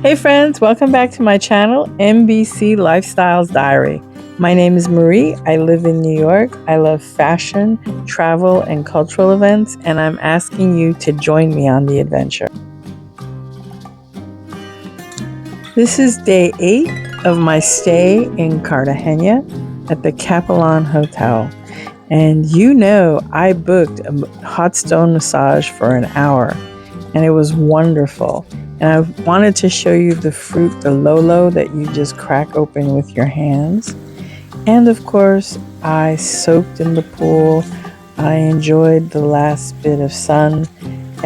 Hey friends, welcome back to my channel, MBC Lifestyles Diary. My name is Marie. I live in New York. I love fashion, travel, and cultural events, and I'm asking you to join me on the adventure. This is day 8 of my stay in Cartagena at the Capellan Hotel. And you know, I booked a hot stone massage for an hour, and it was wonderful. And I wanted to show you the fruit, the lolo, that you just crack open with your hands. And of course, I soaked in the pool. I enjoyed the last bit of sun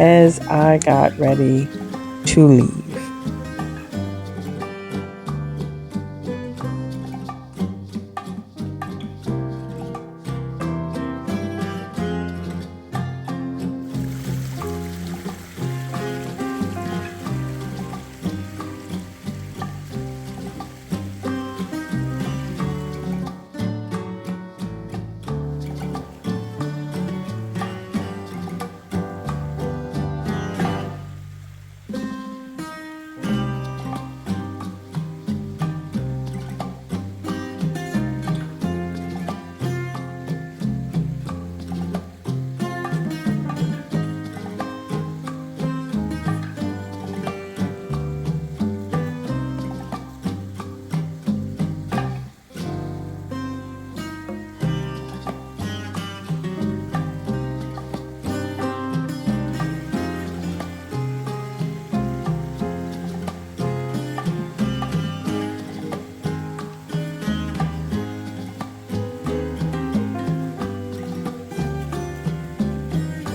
as I got ready to leave.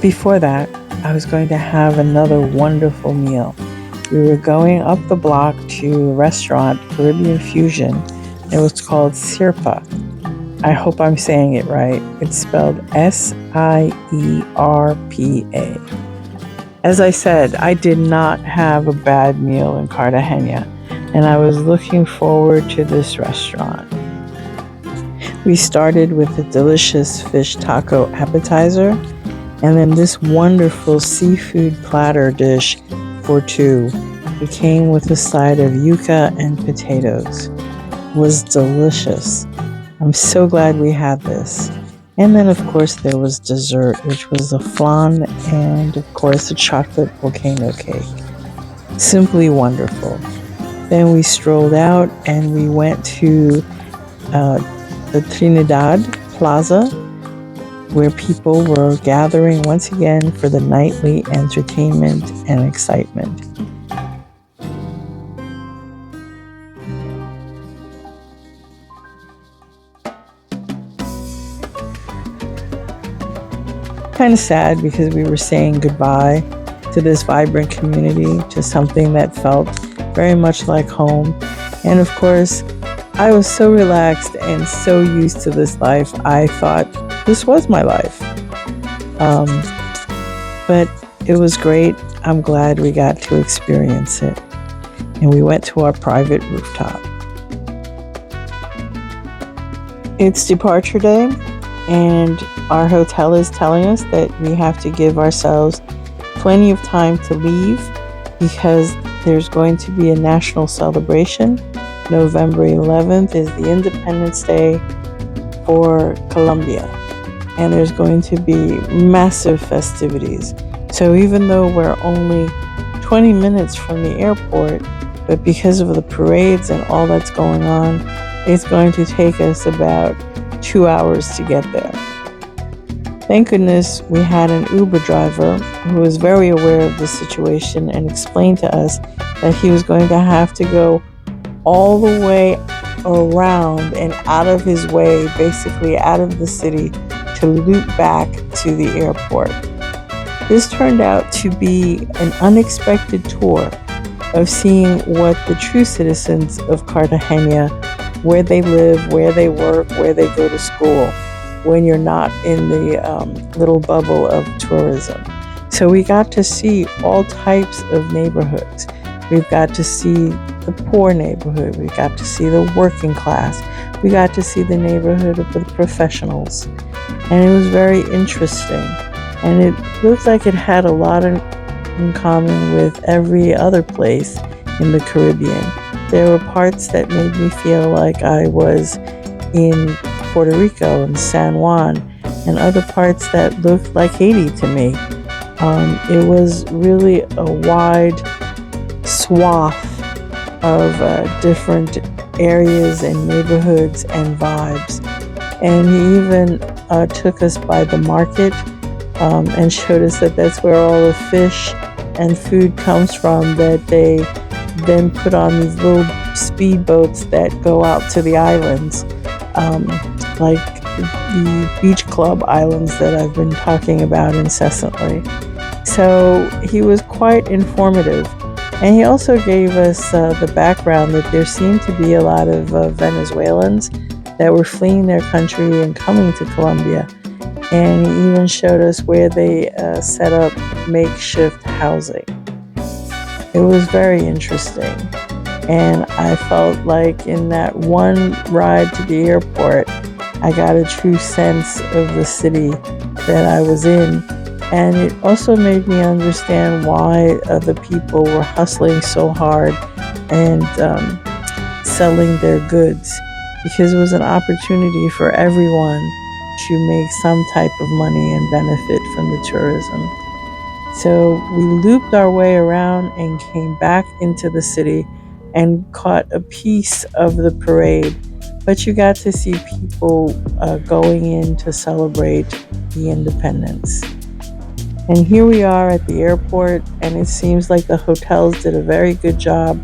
Before that, I was going to have another wonderful meal. We were going up the block to a restaurant, Caribbean Fusion. It was called Sirpa. I hope I'm saying it right. It's spelled Sierpa. As I said, I did not have a bad meal in Cartagena, and I was looking forward to this restaurant. We started with a delicious fish taco appetizer, and then this wonderful seafood platter dish for 2. It came with a side of yuca and potatoes. It was delicious. I'm so glad we had this. And then of course there was dessert, which was a flan and of course a chocolate volcano cake. Simply wonderful. Then we strolled out and we went to the Trinidad Plaza, where people were gathering once again for the nightly entertainment and excitement. Kind of sad because we were saying goodbye to this vibrant community, to something that felt very much like home. And of course, I was so relaxed and so used to this life, I thought this was my life. But it was great. I'm glad we got to experience it. And we went to our private rooftop. It's departure day, and our hotel is telling us that we have to give ourselves plenty of time to leave because there's going to be a national celebration. November 11th is the Independence Day for Colombia. And there's going to be massive festivities. So even though we're only 20 minutes from the airport, but because of the parades and all that's going on, it's going to take us about 2 hours to get there. Thank goodness we had an Uber driver who was very aware of the situation and explained to us that he was going to have to go all the way around and out of his way, basically out of the city, to loop back to the airport. This turned out to be an unexpected tour of seeing what the true citizens of Cartagena, where they live, where they work, where they go to school, when you're not in the little bubble of tourism. So we got to see all types of neighborhoods. We've got to see the poor neighborhood. We got to see the working class. We got to see the neighborhood of the professionals. And it was very interesting. And it looked like it had a lot in common with every other place in the Caribbean. There were parts that made me feel like I was in Puerto Rico and San Juan, and other parts that looked like Haiti to me. It was really a wide swath of different areas and neighborhoods and vibes. And he even took us by the market and showed us that that's where all the fish and food comes from, that they then put on these little speedboats that go out to the islands, like the beach club islands that I've been talking about incessantly. So he was quite informative. And he also gave us the background that there seemed to be a lot of Venezuelans that were fleeing their country and coming to Colombia. And he even showed us where they set up makeshift housing. It was very interesting. And I felt like in that one ride to the airport, I got a true sense of the city that I was in. And it also made me understand why the people were hustling so hard and selling their goods, because it was an opportunity for everyone to make some type of money and benefit from the tourism. So we looped our way around and came back into the city and caught a piece of the parade. But you got to see people going in to celebrate the independence. And here we are at the airport, and it seems like the hotels did a very good job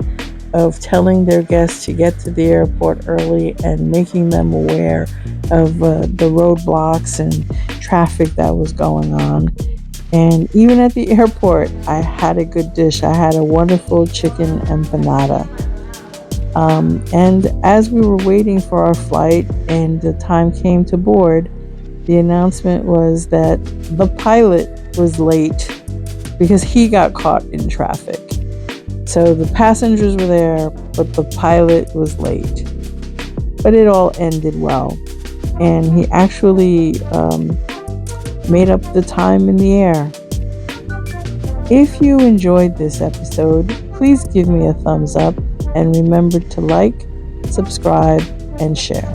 of telling their guests to get to the airport early and making them aware of the roadblocks and traffic that was going on. And even at the airport, I had a good dish. I had a wonderful chicken empanada. And as we were waiting for our flight and the time came to board, the announcement was that the pilot was late because he got caught in traffic. So the passengers were there, but the pilot was late. But it all ended well. And he actually made up the time in the air. If you enjoyed this episode, please give me a thumbs up and remember to like, subscribe, and share.